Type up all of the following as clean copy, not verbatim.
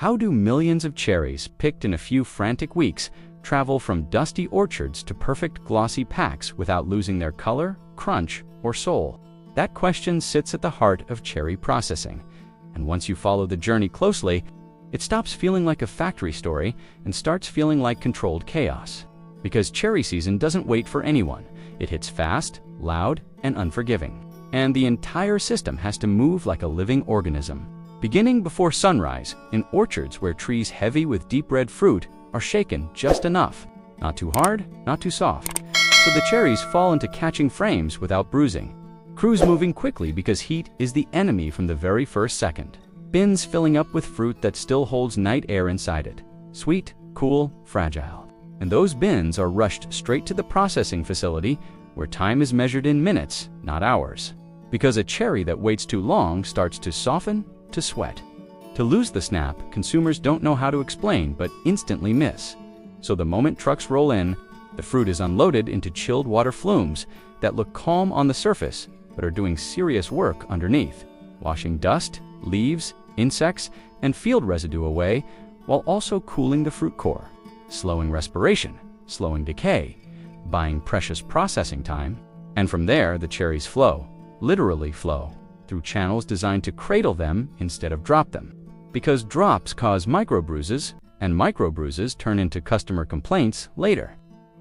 How do millions of cherries, picked in a few frantic weeks, travel from dusty orchards to perfect glossy packs without losing their color, crunch, or soul? That question sits at the heart of cherry processing. And once you follow the journey closely, it stops feeling like a factory story and starts feeling like controlled chaos. Because cherry season doesn't wait for anyone. It hits fast, loud, and unforgiving. And the entire system has to move like a living organism. Beginning before sunrise, in orchards where trees heavy with deep red fruit are shaken just enough. Not too hard, not too soft. So the cherries fall into catching frames without bruising. Crews moving quickly because heat is the enemy from the very first second. Bins filling up with fruit that still holds night air inside it. Sweet, cool, fragile. And those bins are rushed straight to the processing facility where time is measured in minutes, not hours. Because a cherry that waits too long starts to soften, to sweat. To lose the snap, consumers don't know how to explain but instantly miss. So the moment trucks roll in, the fruit is unloaded into chilled water flumes that look calm on the surface but are doing serious work underneath, washing dust, leaves, insects, and field residue away while also cooling the fruit core, slowing respiration, slowing decay, buying precious processing time. And from there, the cherries flow, literally flow, through channels designed to cradle them instead of drop them. Because drops cause microbruises, and microbruises turn into customer complaints later.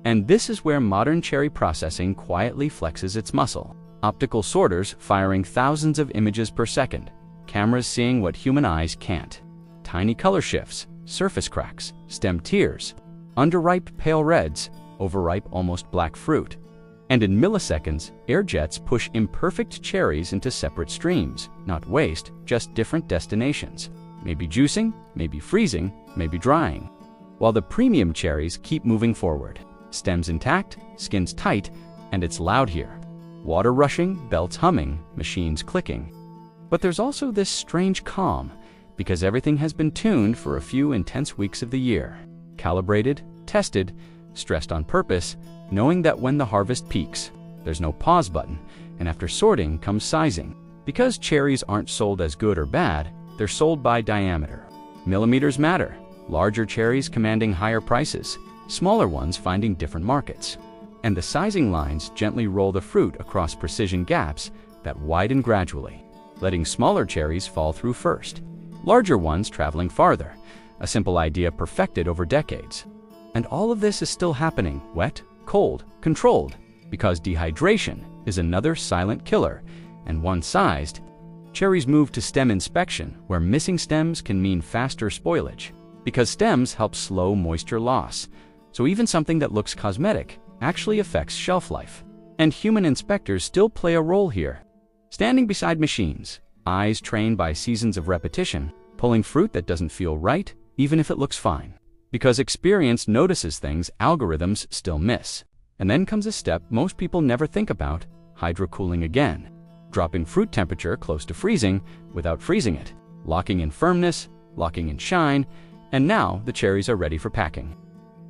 And this is where modern cherry processing quietly flexes its muscle. Optical sorters firing thousands of images per second, cameras seeing what human eyes can't. Tiny color shifts, surface cracks, stem tears, underripe pale reds, overripe almost black fruit. And in milliseconds, air jets push imperfect cherries into separate streams, not waste, just different destinations. Maybe juicing, maybe freezing, maybe drying. While the premium cherries keep moving forward. Stems intact, skins tight, and it's loud here. Water rushing, belts humming, machines clicking. But there's also this strange calm, because everything has been tuned for a few intense weeks of the year. Calibrated, tested, stressed on purpose, knowing that when the harvest peaks, there's no pause button, and after sorting comes sizing. Because cherries aren't sold as good or bad, they're sold by diameter. Millimeters matter, larger cherries commanding higher prices, smaller ones finding different markets. And the sizing lines gently roll the fruit across precision gaps that widen gradually, letting smaller cherries fall through first, larger ones traveling farther, a simple idea perfected over decades. And all of this is still happening wet, cold, controlled, because dehydration is another silent killer, and one-sized. Cherries move to stem inspection, where missing stems can mean faster spoilage, because stems help slow moisture loss. So even something that looks cosmetic actually affects shelf life. And human inspectors still play a role here. Standing beside machines, eyes trained by seasons of repetition, pulling fruit that doesn't feel right, even if it looks fine. Because experience notices things algorithms still miss. And then comes a step most people never think about, hydrocooling again. Dropping fruit temperature close to freezing without freezing it, locking in firmness, locking in shine, and now the cherries are ready for packing.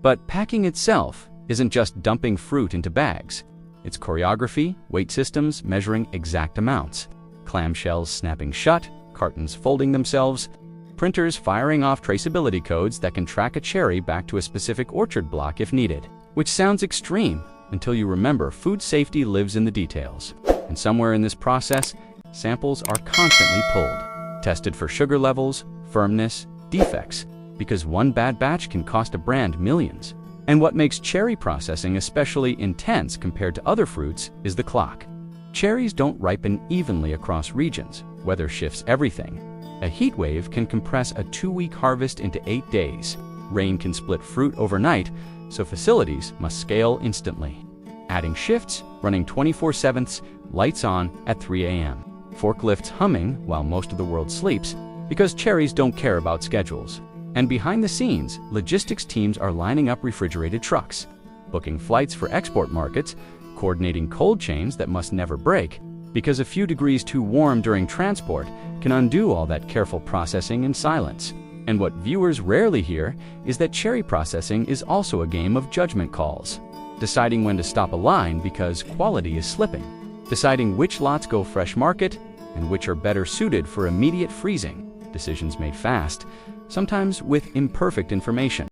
But packing itself isn't just dumping fruit into bags. It's choreography, weight systems measuring exact amounts, clamshells snapping shut, cartons folding themselves, printers firing off traceability codes that can track a cherry back to a specific orchard block if needed. Which sounds extreme until you remember food safety lives in the details. And somewhere in this process, samples are constantly pulled, tested for sugar levels, firmness, defects, because one bad batch can cost a brand millions. And what makes cherry processing especially intense compared to other fruits is the clock. Cherries don't ripen evenly across regions. Weather shifts everything. A heat wave can compress a 2-week harvest into 8 days. Rain can split fruit overnight, so facilities must scale instantly. Adding shifts, running 24/7, lights on at 3 a.m. Forklifts humming while most of the world sleeps, because cherries don't care about schedules. And behind the scenes, logistics teams are lining up refrigerated trucks, booking flights for export markets, coordinating cold chains that must never break, because a few degrees too warm during transport can undo all that careful processing in silence. And what viewers rarely hear is that cherry processing is also a game of judgment calls. Deciding when to stop a line because quality is slipping. Deciding which lots go fresh market and which are better suited for immediate freezing. Decisions made fast, sometimes with imperfect information.